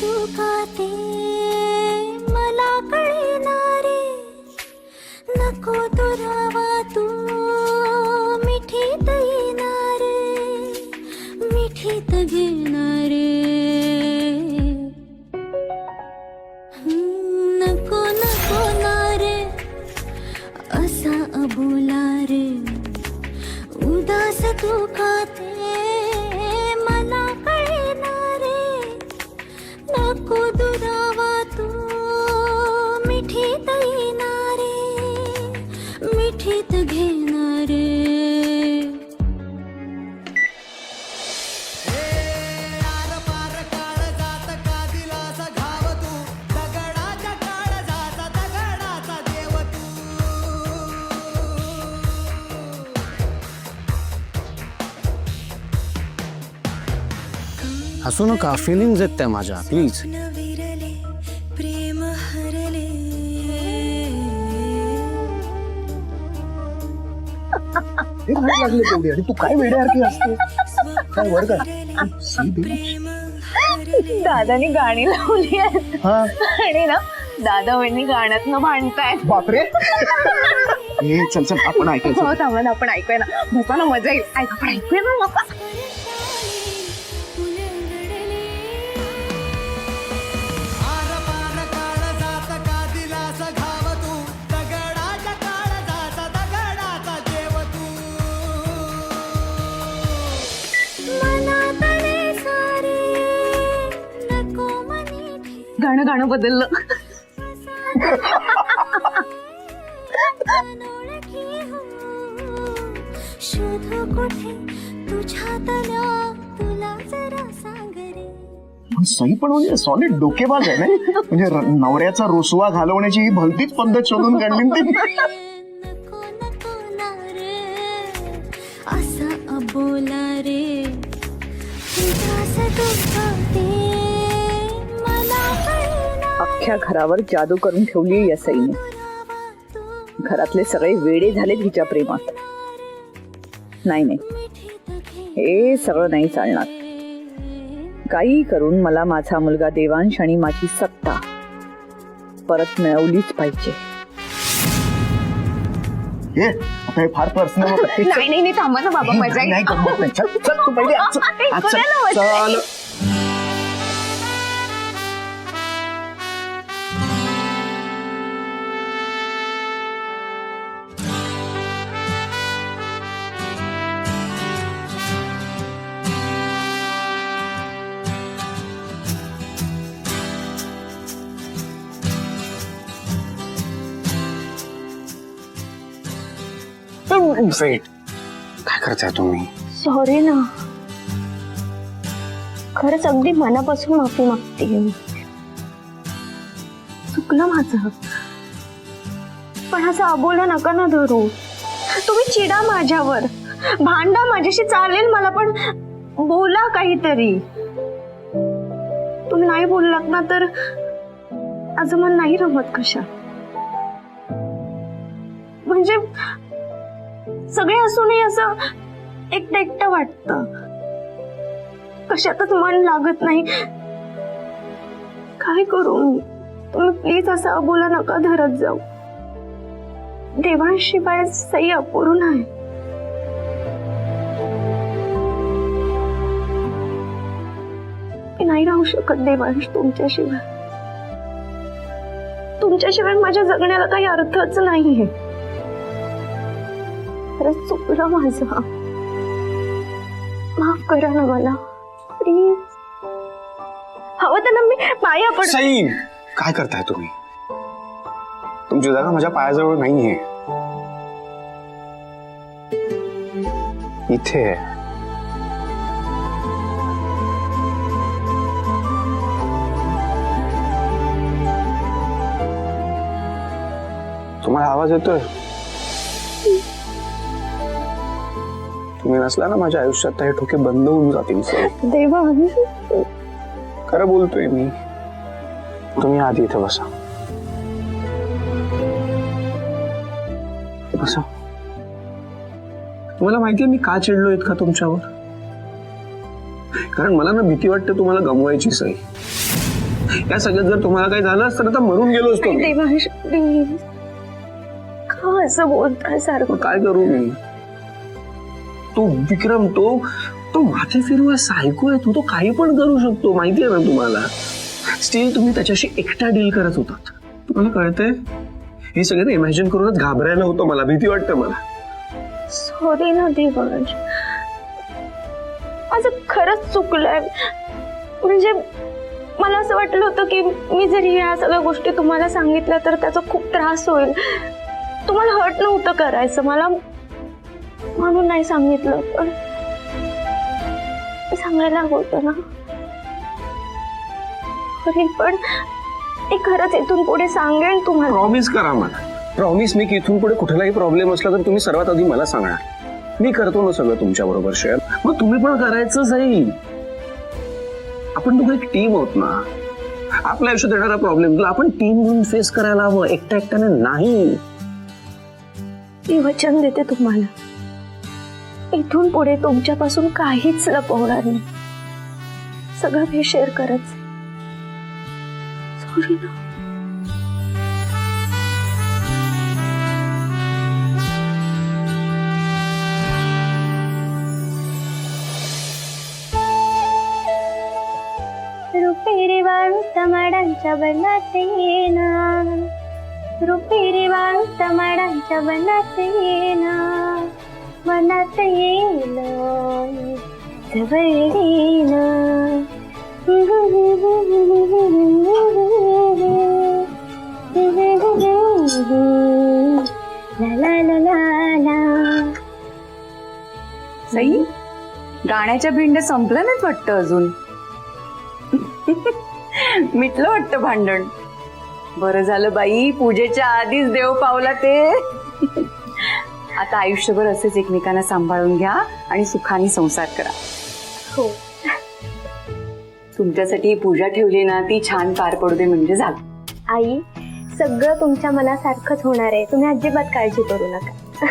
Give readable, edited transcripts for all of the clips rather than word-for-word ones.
तू खाते मला कळणारे नको दुरावा तू मिठीत येणारे मिठीत घेणारे नको नको नारे असा अबोला रे उदास तू खाते मला कळणारे नको दुरावा तू मिठीत येणारे मिठीत घेणारे हसू नका, फिलिंग्स आहेत त्या माझ्या, प्लीज. प्रेम हरले लागले तेवढी आणि तू काय वेड्यासारखी असते काय वर काय दादानी गाणी लावली आहेत आणि ना दादा वहिनी गाण्यातनं भांडतायत. बापरे हे चल चल आपण ऐकायचं. हो थांबा ना, आपण ऐकूया ना, बसा ना, मजा येईल. आपण ऐकूया ना बाबा. गाणं गाणं बदललं. शोध कुठे तुझ्यातल्या तुला जरा सांग रे. पण सई पण म्हणजे सॉलिड डोकेबाज आहे ना, म्हणजे नवऱ्याचा रुसवा घालवण्याची ही भलतीच पद्धत शोधून काढली ती. नको नको ना रे असा अबोला रे उदास तू खाते मला कळणारे अख्ख्या घरावर जादू करून ठेवली या सईने. घरातले सगळे वेडे झालेत हिच्या प्रेमात. नाही नाही, हे सगळं नाही चालणार. काही करून मला माझा मुलगा देवांश आणि माझी सत्ता परत मिळवलीच पाहिजे. हे आता हे फार पर्सनल होत. नाही नाही, थांबा ना बाबा, मजा येईल. नाही गंमत नाही. चल चल तू पहिले आज चल. आज चल. ऐकूया ना, मजा चल. वेट, काय करताय तुम्ही? सॉरी ना, खरंच अगदी मनापासून माफी मागते मी. चुकलं माझं, पण असं अबोला नका ना धरू. तुम्ही चिडा माझ्यावर, भांडा माझ्याशी, चालेल मला, पण बोला काहीतरी. तुम्ही नाही बोललात ना तर आज मन नाही रमत. कशा म्हणजे सगळे असूनही असं एकटं एकटं वाटतं, कशातच मन लागत नाही. काय करू मी? तुम्ही प्लीज असं अबोला नका धरत जाऊ. देवांशिवाय सई अपूर्ण आहे. मी नाही राहू शकत देवांश तुमच्याशिवाय. तुमच्याशिवाय माझ्या जगण्याला काही अर्थच नाहीये. खरंच चुकलं माझं, माफ करा ना मला प्लीज. हवं तर ना मी पाया पड. सई, काय करताय तुम्ही? तुमची जागा माझ्या पायाजवळ नाहीये, इथे आहे. तुम्हाला आवाज येतोय? तुम्ही नसला ना माझ्या आयुष्यात, हे ठोके बंद होऊन जातील. देवा, खरं बोलतोय मी. तुम्ही आधी इथे बसा. बसा. तुम्हाला माहितीये मी का चिडलो इतका तुमच्यावर? कारण मला ना भीती वाटते तुम्हाला गमवायची सई. या सगळ्यात जर तुम्हाला काही झालं असतं तर मरून गेलो असतो मी. देवांश प्लीज, का असं बोलताय सारखं? मग काय करू मी? तो विक्रम तो माथे फिरवा सायको आहे. तो काही पण करू शकतो, माहिती आहे ना तुम्हाला. स्टील तुम्ही त्याच्याशी एकटा डील करत होतात. तुम्हाला कळतंय? हे सगळं इमॅजिन करूनच घाबरायला होतं मला, भीती वाटते मला. सॉरी ना देवांश, माझं खरंच चुकलंय. म्हणजे मला असं वाटलं होतं की मी जरी या सगळ्या गोष्टी तुम्हाला सांगितल्या तर त्याचा खूप त्रास होईल. तुम्हाला हर्ट नव्हतं करायचं मला, म्हणून नाही सांगितलं. पण सांगायला होतं ना. अरे पण मी खरंच इथून पुढे सांगेन तुम्हाला. प्रॉमिस करा मला, प्रॉमिस मी की इथून पुढे कुठलाही प्रॉब्लेम असला तर तुम्ही सर्वात आधी मला सांगणार. मी करतो ना सगळं तुमच्या बरोबर शेअर. मग तुम्ही पण करायचंच आहे. आपण दोघं एक टीम आहोत ना. आपल्या आयुष्यात येणारा प्रॉब्लेम आपण टीम म्हणून फेस करायला हवं, एकट्याने नाही. मी वचन देते तुम्हाला, इथून पुढे तुमच्यापासून काहीच लपवणार नाही. सगळं मी शेअर करत. सॉरी ना. रुपेरी वाळू टमाडांच्या बनात येना, रुपेरी वाळू टमाडांच्या बनात येना, मनात येईल जवळ येणं. ला ला ला ला ला. सई, गाण्याच्या भिंड्या संपल्या नाहीत वाटतं अजून. मिटलं वाटतं भांडण. बरं झालं बाई, पूजेच्या आधीच देव पावला ते. आता आयुष्यभर असेच एकमेकांना सांभाळून घ्या आणि सुखाने संसार करा. हो. तुमच्यासाठी पूजा ठेवली ना, ती छान पार पडू दे म्हणजे झालं. आई, सगळं तुमच्या मनासारखंच होणार आहे. तुम्ही अजिबात काळजी करू नका.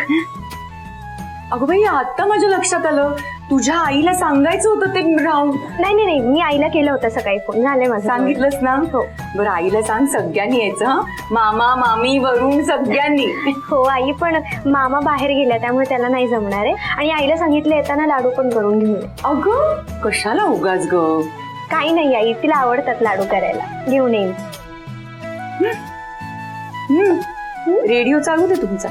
अगं बाई, आता माझ्या लक्षात आलं, तुझ्या आईला सांगायचं होतं ते राहून. नाही नाही नाही, मी आईला केलं होतं सकाळी फोन. झालंय माझं. सांगितलंस ना? हो. बरं, आईला सांग सगळ्यांनी यायचं. हं? मामा मामी वरून सगळ्यांनी. हो आई, पण मामा बाहेर गेला त्यामुळे त्याला नाही जमणार आहे. आणि आईला सांगितलं येताना लाडू पण करून घेऊन ये. अगं कशाला उगाच ग? काही नाही आई, तिला आवडतात लाडू करायला. घेऊन येईन. रेडिओ चालू दे तुमचा.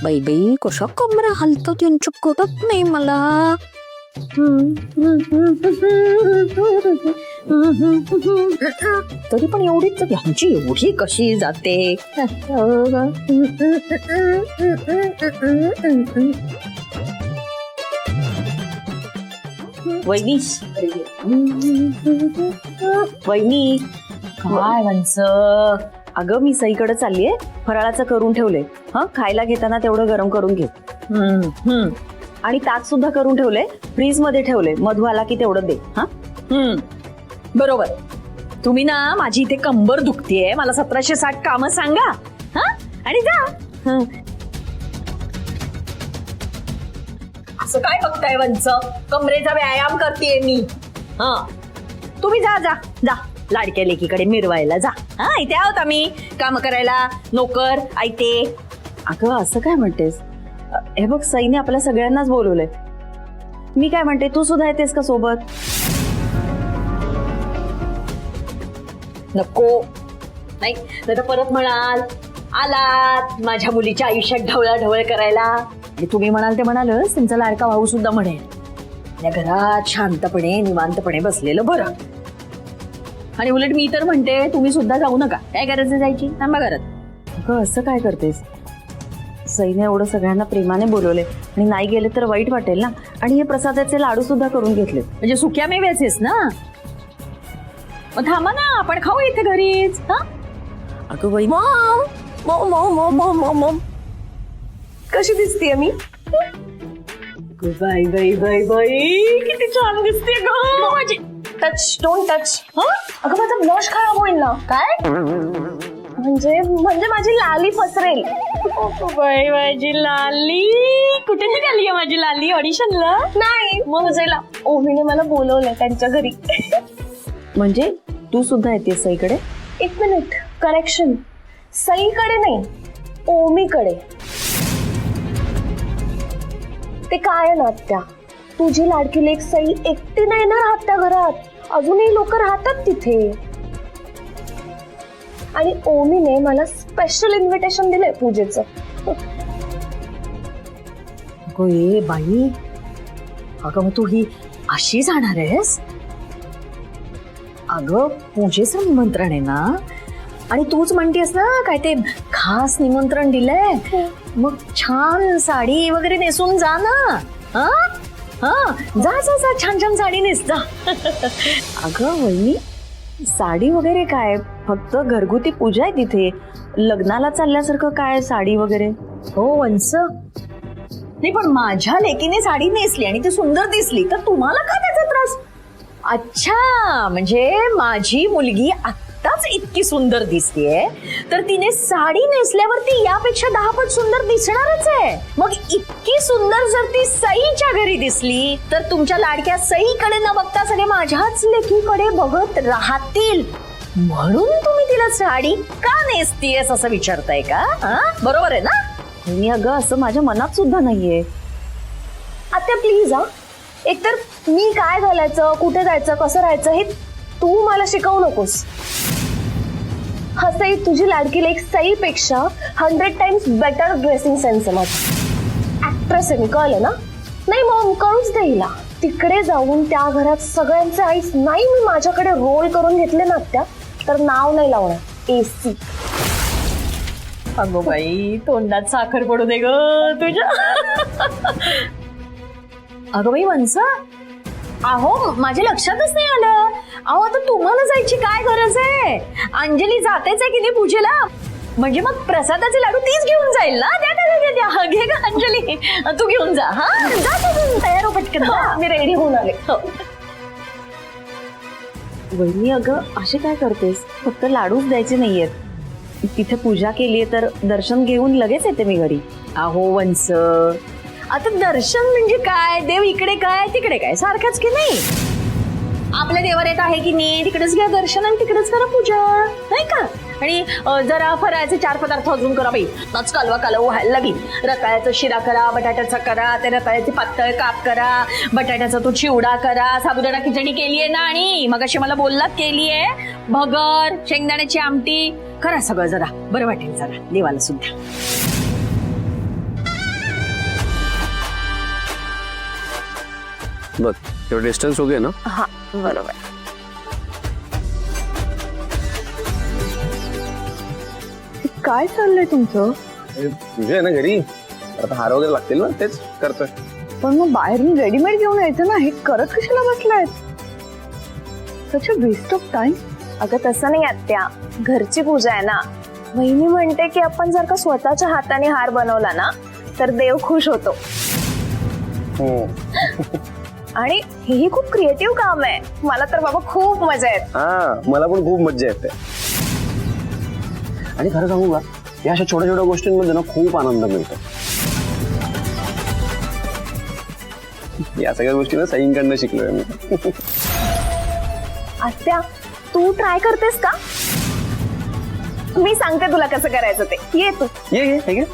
बाई बाई, कशा कमरा हलतात यांच्या कळत नाही मला. तरी पण एवढीच ह्यांची एवढी कशी जाते. वहिनी, वहिनी काय म्हणचं? अगं मी सईकडे चाललीये, फराळाचं करून ठेवले. हा, खायला घेताना तेवढं गरम करून घे. आणि ताक सुद्धा करून ठेवले, फ्रीज मध्ये ठेवले. मधू आला की तेवढं दे. हा, बरोबर. तुम्ही ना, माझी इथे कंबर दुखतीये, मला 1760 कामं सांगा. हा, आणि जा. असं काय बघताय वंच? कमरेचा व्यायाम करतेय मी. हा, तुम्ही जा जा जा, लाडक्या लेकीकडे मिरवायला जा. हा, इथे आहोत आम्ही काम करायला, नोकर ऐते. अगं असं काय म्हणतेस? हे बघ, सईने आपल्या सगळ्यांनाच बोलवलंय. मी काय म्हणते, तू सुद्धा येतेस का सोबत? नको, नाही तर परत म्हणाल आलात माझ्या मुलीच्या आयुष्यात ढवळाढवळ करायला. आणि तुम्ही म्हणाल ते म्हणालच, त्यांचा लाडका भाऊ सुद्धा म्हणेल या घरात शांतपणे निवांतपणे बसलेलं बरं. आणि उलट मी तर म्हणते, तुम्ही सुद्धा जाऊ नका. काय गरज जायची, थांबा घरात. अगं असं काय करतेस? सईने एवढं सगळ्यांना प्रेमाने बोलवले आणि नाही गेले तर वाईट वाटेल ना. आणि हे प्रसादाचे लाडू सुद्धा करून घेतले. म्हणजे सुक्या मेव्याचेच ना. मग थांबा ना, आपण खाऊ इथे घरीच. हा, अगं बाई, कशी दिसतीये मी? बाई बाई बाई बाई, किती छान दिसते ग माझी. Touch, don't touch. अगं माझा ब्लश खराब होईल ना. काय म्हणजे माझी लाली फसरेल. बाई माझी लाली कुठे कधी आली माझी लाली ऑडिशनला? नाही मग जायला ओमीने मला बोलवलंय त्यांच्या घरी. म्हणजे तू सुद्धा येतेस सईकडे? एक मिनिट, करेक्शन, सईकडे नाही, ओमीकडे. ते काय आहे ना आत्या, तुझी लाडकी लेक सई एकटी नाही ना राहत त्या घरात, अजूनही लोक राहतात तिथे. आणि ओमीने मला स्पेशल इन्व्हिटेशन दिलंय पूजेचं. अगं ए बाई, अगं मग तू ही अशी जाणार आहेस? अगं पूजेचं निमंत्रण आहे ना, आणि तूच म्हणतेस ना काय ते खास निमंत्रण दिलंय, मग छान साडी वगैरे नेसून जा ना. हा हा, जा जा जा, छान छान साडी नेस जा. अगं वहिनी, साडी वगैरे काय, फक्त घरगुती पूजा आहे तिथे, लग्नाला चालल्यासारखं काय साडी वगैरे. हो वंस, नाही पण माझ्या लेकीने साडी नेसली आणि ती सुंदर दिसली तर तुम्हाला का त्याचा त्रास? अच्छा, म्हणजे माझी मुलगी आत्ताच इतकी सुंदर दिसतेय तर तिने साडी नेसल्यावरती यापेक्षा 10 पट सुंदर दिसणारच आहे. मग इतकी सुंदर जर ती सईच्या घरी दिसली तर तुमच्या लाडक्या सईकडे न बघता सगळे माझ्याच लेकीकडे बघत राहतील, म्हणून तुम्ही तिला साडी का नेसतीयस असं विचारताय का? बरोबर आहे ना? मी अगं असं माझ्या मनात सुद्धा नाहीये. आत्या प्लीज, हा, एकतर मी काय घालायचं, कुठे जायचं, कसं राहायचं हे तू मला शिकवू नकोस. हा, सई तुझी लाडकी लेक सईपेक्षा 100 टाइम्स बेटर ड्रेसिंग सेन्स आहे माझा. ऍक्ट्रेस आहे मी, कळलं ना? नाही मग कळूच दे हिला. तिकडे जाऊन त्या घरात सगळ्यांचे आईस नाही मी माझ्याकडे रोल करून घेतले ना आत्या, तर नाव नाही लावणार, AC. अगो बाई, तोंडात साखर पडू दे ग तुझ्या. अगं बाई वंसा, अहो माझ्या लक्षातच नाही आलं. अहो आता तुम्हाला जायची काय गरज आहे? अंजली जातेच आहे की नाही पूजेला, म्हणजे मग प्रसादाचे लाडू तीच घेऊन जाईल ना. द्या घे का अंजली, तू घेऊन जा. हा जा, तू तयार हो पटकन. मी रेडी होऊन आले. वहिनी अगं असे काय करतेस? फक्त लाडूच द्यायचे नाहीयेत. तिथे पूजा केलीये तर दर्शन घेऊन लगेच येते मी घरी. अहो वंस, आता दर्शन म्हणजे काय, देव इकडे काय तिकडे काय सारखंच की नाही? आपल्या देवावर येत आहे की नाही, तिकडेच घ्या दर्शन आणि तिकडेच करा पूजा, नाही का? आणि जरा फराळाचे 4 पदार्थ अजून करा बाई, नच कालवा कालव व्हायला लागली. रताळ्याचा शिरा करा, बटाट्याचा करा, त्या रताळ्याचे पातळ काप करा, बटाट्याचा तो चिवडा करा, साबुदाणा खिचडी केलीये ना, आणि मग अशी मला बोललात केलीये, भगर, शेंगदाण्याची आमटी करा, सगळं जरा बरं वाटेल जरा देवाला सुद्धा. बघ तेवढं डिस्टन्स ओके ना? हा बरोबर. काय चाललंय तुमचं? तुझे आहे ना घरी, आता हार वगैरे लागतील ना, तेच करतोय. पण मग बाहेरून रेडीमेड घेऊन यायचं ना, हे करत कशाला बसलायत? सच अ वेस्ट ऑफ टाइम. अगं तसं नाही आत्या, घरची पूजा आहे ना. वहिनी म्हणते की आपण जर का स्वतःच्या हाताने हार बनवला ना तर देव खुश होतो. आणि हेही खूप क्रिएटिव्ह काम आहे. मला तर बाबा खूप मजा येते. हा, मला पण खूप मज्जा येते. आणि खरं सांगू का, या अशा छोट्या छोट्या गोष्टींमध्ये ना खूप आनंद मिळतो. या सगळ्या गोष्टी ना सईंकडनं शिकलोय मी. आत्या तू ट्राय करतेस का? मी सांगते तुला कसं करायचं ते. ये तू. ये ठीक आहे.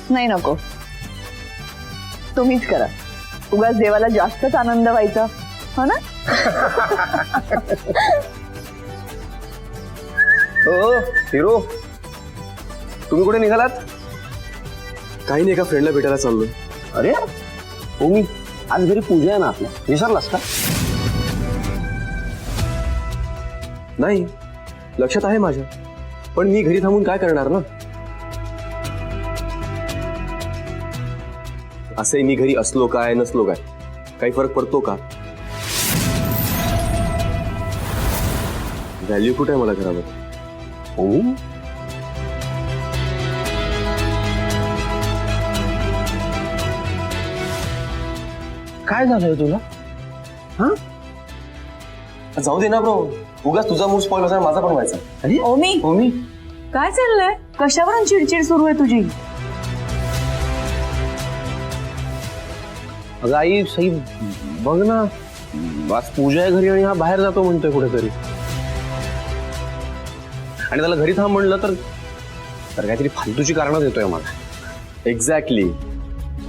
नाही नको, तुम्हीच करा. उगाच देवाला जास्तच आनंद व्हायचा, हो ना? हो हिरो, तुम्ही कुठे निघालात? काही नाही, एका फ्रेंडला भेटायला चाललोय. अरे हो, मी आज घरी पूजा आहे ना आपल्या, विसरलास का? नाही, लक्षात आहे माझ्या, पण मी घरी थांबून काय करणार ना. असे मी घरी असलो काय नसलो काय काही फरक पडतो का? व्हॅल्यू कुठे आहे मला घरामध्ये? हो, काय झालंय तुला? हा, जाऊ दे ना ब्रो, उगाच तुझा मूड स्पॉइल व्हायचा, माझा पण व्हायचा. अरे ओमी, ओमी, काय चाललंय? कशावरून चिडचिड सुरू आहे तुझी? अगं आई सई बघ ना, आज पूजा आहे घरी आणि हा बाहेर जातो म्हणतोय कुठेतरी. आणि त्याला घरी थांब म्हणलं तर काहीतरी फालतूची कारणं देतोय मला. एक्झॅक्टली,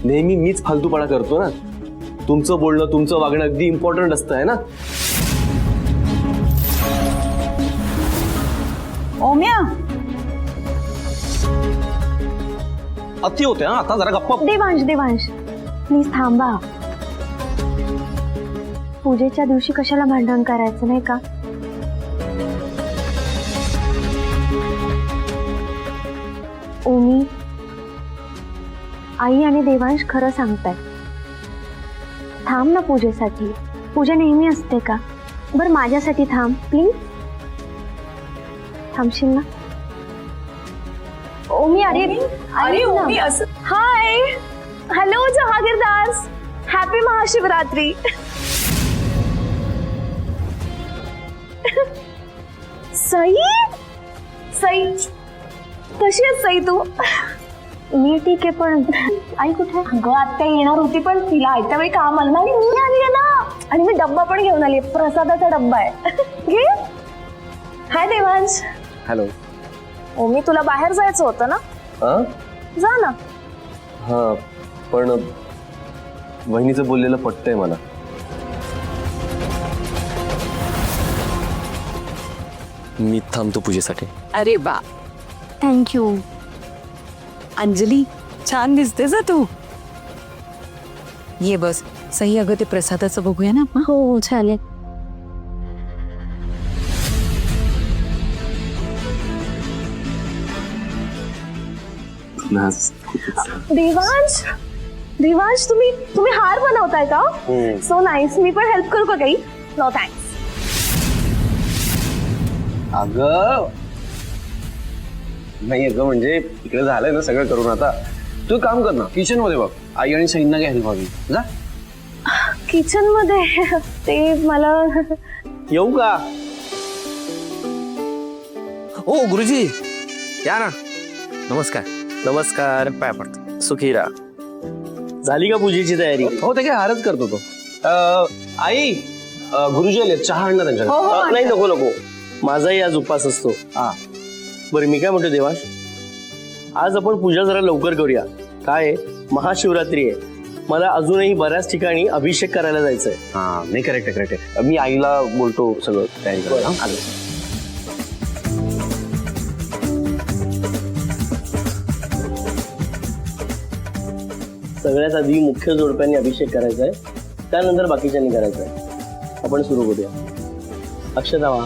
नेहमी मीच फालतूपणा करतो ना. तुमचं बोलणं तुमचं वागणं अगदी इम्पॉर्टंट असतं आहे ना. ओम्या, अति होते हा, आता जरा गप्पा. देवांश प्लीज थांबा. पूजेच्या दिवशी कशाला भांडण करायचं नाही का? ओमी, आई आणि देवांश खरं सांगताय. थांब ना पूजेसाठी. पूजा नेहमी असते का? बरं माझ्यासाठी थांब प्लीज. थांबशील ना? ओमी, अरे ओमी असं. हाय, हॅलो जहागीरदास, हॅपी महाशिवरात्री. सई कशी आहेस सई तू? मी ठीक आहे, पण आई कुठे? अगं आत्या येणार होती, पण तिला आयत्या वेळी काम आलं ना, आणि मी आली आहे ना, आणि मी डब्बा पण घेऊन आली. प्रसादाचा डब्बा आहे. घे. हाय देवांश. हॅलो. ओमी, तुला बाहेर जायचं होतं ना? हा जा ना. हा, पण वहिनीचं बोललेलं पटतंय मला. मी थांबतो पूजेसाठी. अरे बा, थँक्यू. अंजली छान दिसते जा तू. ये बस. सही, अगं ते प्रसादाचं बघूया ना आपण. हो चालेल. देवांश तुम्ही हार बनवताय का? So nice. मी पण हेल्प करू का काही? No thanks. अगं नाही, अगं म्हणजे इकडे झालंय ना सगळं करून. आता तू काम कर ना, किचन मध्ये बघ. आई आणि सईंना काय हेल्प हवी. जा. किचन मध्ये ते मला. येऊ का? ओ गुरुजी, या ना. नमस्कार. नमस्कार. पाय पडतो. सुखी राहा. झाली का पूजेची तयारी? हो, ते काय हारच करतो तो. आई, गुरुजी आले, चहा आण ना त्यांच्याकडे. नाही, नको. माझाही आज उपास असतो. हा, बरं मी काय म्हणतो देवांश, आज आपण पूजा जरा लवकर करूया. काय महाशिवरात्री आहे, मला अजूनही बऱ्याच ठिकाणी अभिषेक करायला जायचंय. हा नाही, करेक्ट आहे. मी आईला बोलतो सगळं तयारी करायला. सगळ्यात आधी मुख्य जोडप्यांनी अभिषेक करायचा आहे, त्यानंतर बाकीच्यांनी करायचं आहे. आपण सुरू करूया. अक्षता वा.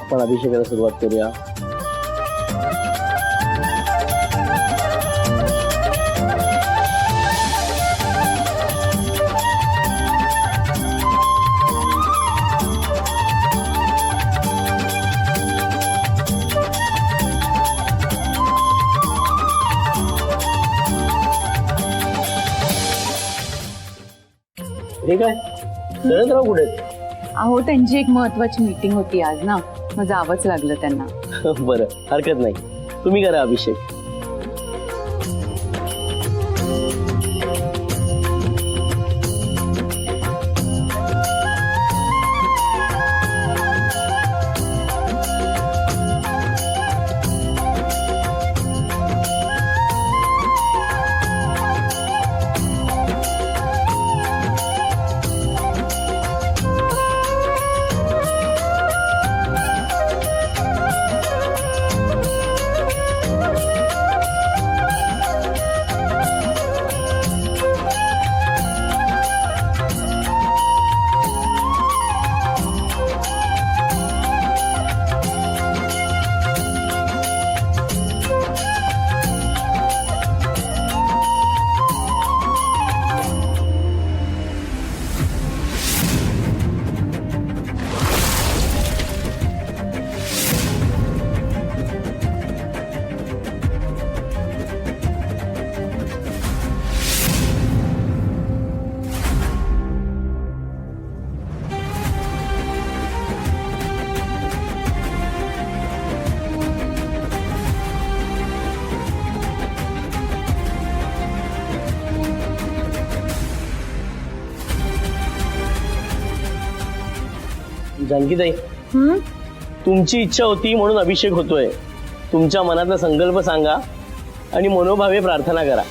आपण अभिषेकाला सुरुवात करूया. ठीक आहे. शरदराव कुठे आहेत? अहो, त्यांची एक महत्वाची मीटिंग होती आज ना, मग जावंच लागलं त्यांना. बरं, हरकत नाही. तुम्ही करा अभिषेक. जानकीताई, तुमची इच्छा होती म्हणून अभिषेक होतोय. तुमच्या मनातला संकल्प सांगा आणि मनोभावे प्रार्थना करा.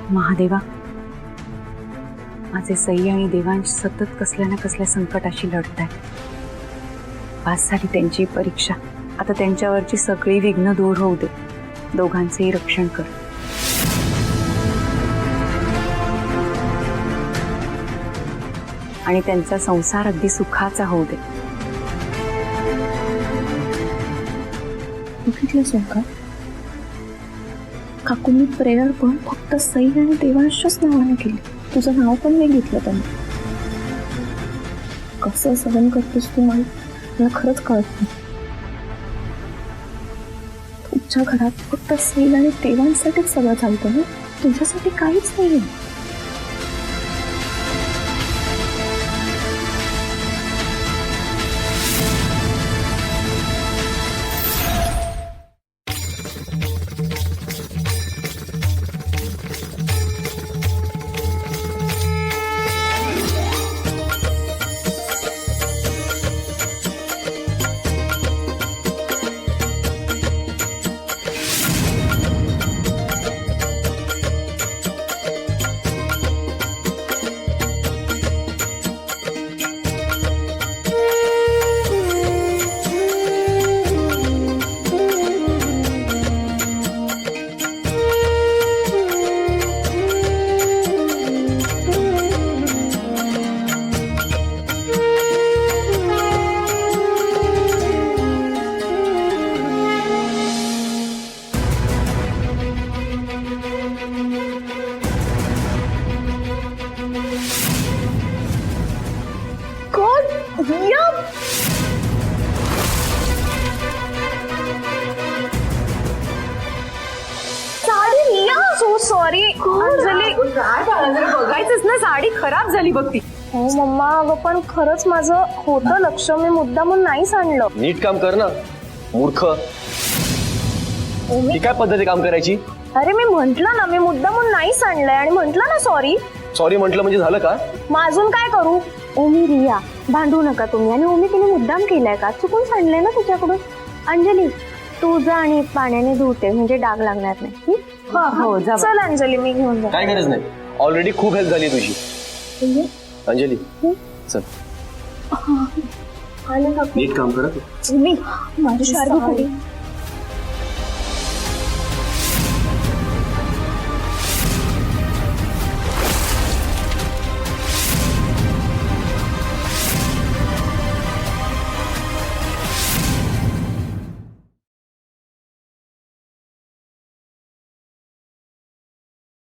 महादेवा, माझे सई आणि देवांश सतत कसल्या ना कसल्या संकटाशी लढत आहेत. पास झाली त्यांची परीक्षा. आता त्यांच्यावरची सगळी विघ्न दूर होऊ दे. दोघांचेही रक्षण कर. आणि त्यांचा संसार अगदी सुखाचा होऊ दे. बघितलंस का काकूंनी प्रेयर पण फक्त सई आणि देवांशच नावाने केली. तुझं नाव पण नाही घेतलं त्यांनी. कसं सहन करतेस तू मला खरंच कळत नाही. तुमच्या घरात फक्त सई आणि देवांसाठीच सगळं चालतं ना, तुझ्यासाठी काहीच नाही. सॉरी अंजली. बघायचंच ना, साडी खराब झाली बघ ती. हो मम्मा, अगं पण खरंच माझं होतं लक्ष. मी मुद्दामून नाहीच आणलं. नीट काम कर ना मूर्ख. ही काय पद्धती काम करायची? अरे मी म्हंटल ना, मी मुद्दामून नाहीच आणलंय आणि म्हंटल ना सॉरी. सॉरी म्हटलं म्हणजे झालं का? मग अजून काय करू? ओमी रिया, भांडू नका तुम्ही. आणि ओमी तिने मुद्दाम केलाय का? चुकून सांडलंय ना तुझ्याकडून. अंजली तू जा आणि पाण्याने धुते, म्हणजे डाग लागणार नाही. हो, जा. चल अंजली, मी घेऊन जा. काय गरज नाही. ऑलरेडी खूप हेल्प झाली तुझी. अंजली चल, आले का? नीट काम कर. मी माझी शार्दू